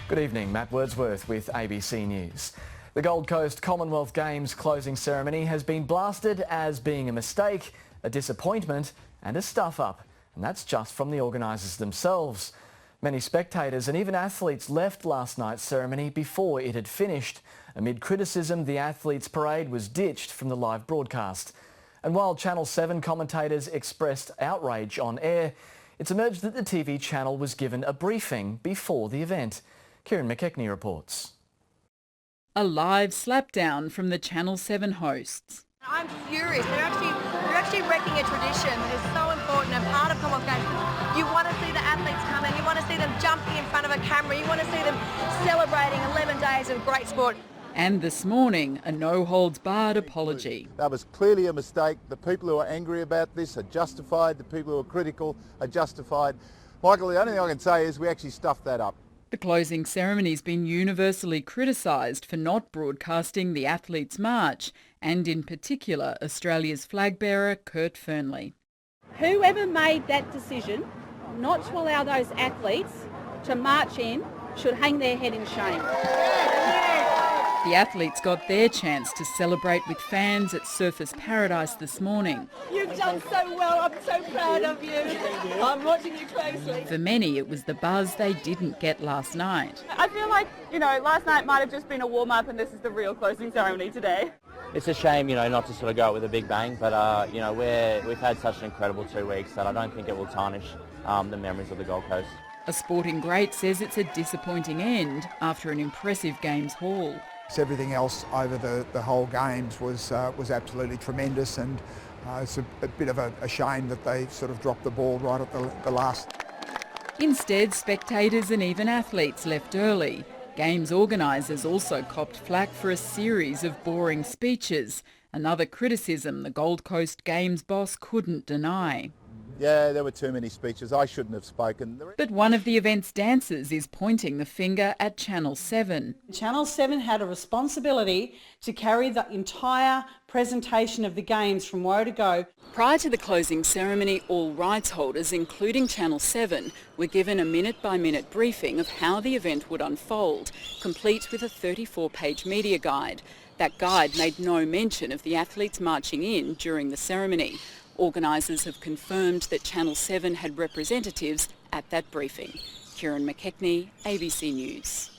Good evening, Matt Wordsworth with ABC News. The Gold Coast Commonwealth Games closing ceremony has been blasted as being a mistake, a disappointment and a stuff-up. And that's just from the organisers themselves. Many spectators and even athletes left last night's ceremony before it had finished. Amid criticism, the athletes' parade was ditched from the live broadcast. And while Channel 7 commentators expressed outrage on air, it's emerged that the TV channel was given a briefing before the event. Kieran McKechnie reports. A live slapdown from the Channel 7 hosts. I'm furious. They're actually wrecking a tradition that is so important and part of Commonwealth Games. You want to see the athletes come in, you want to see them jumping in front of a camera, you want to see them celebrating 11 days of great sport. And this morning, a no-holds-barred apology. That was clearly a mistake. The people who are angry about this are justified. The people who are critical are justified. Michael, the only thing I can say is we actually stuffed that up. The closing ceremony's been universally criticised for not broadcasting the athletes' march, and in particular Australia's flag bearer Kurt Fearnley. Whoever made that decision not to allow those athletes to march in should hang their head in shame. The athletes got their chance to celebrate with fans at Surfers Paradise this morning. You've done so well. I'm so proud of you. I'm watching you closely. For many, it was the buzz they didn't get last night. I feel like, last night might have just been a warm-up and this is the real closing ceremony today. It's a shame, not to sort of go out with a big bang, but, we've had such an incredible 2 weeks that I don't think it will tarnish the memories of the Gold Coast. A sporting great says it's a disappointing end after an impressive games haul. Everything else over the whole games was absolutely tremendous, and it's a bit of a shame that they sort of dropped the ball right at the last. Instead, spectators and even athletes left early. Games organisers also copped flack for a series of boring speeches, another criticism the Gold Coast Games boss couldn't deny. Yeah, there were too many speeches. I shouldn't have spoken. But one of the event's dancers is pointing the finger at Channel 7. Channel 7 had a responsibility to carry the entire presentation of the Games from woe to go. Prior to the closing ceremony, all rights holders, including Channel 7, were given a minute-by-minute briefing of how the event would unfold, complete with a 34-page media guide. That guide made no mention of the athletes marching in during the ceremony. Organisers have confirmed that Channel 7 had representatives at that briefing. Kieran McKechnie, ABC News.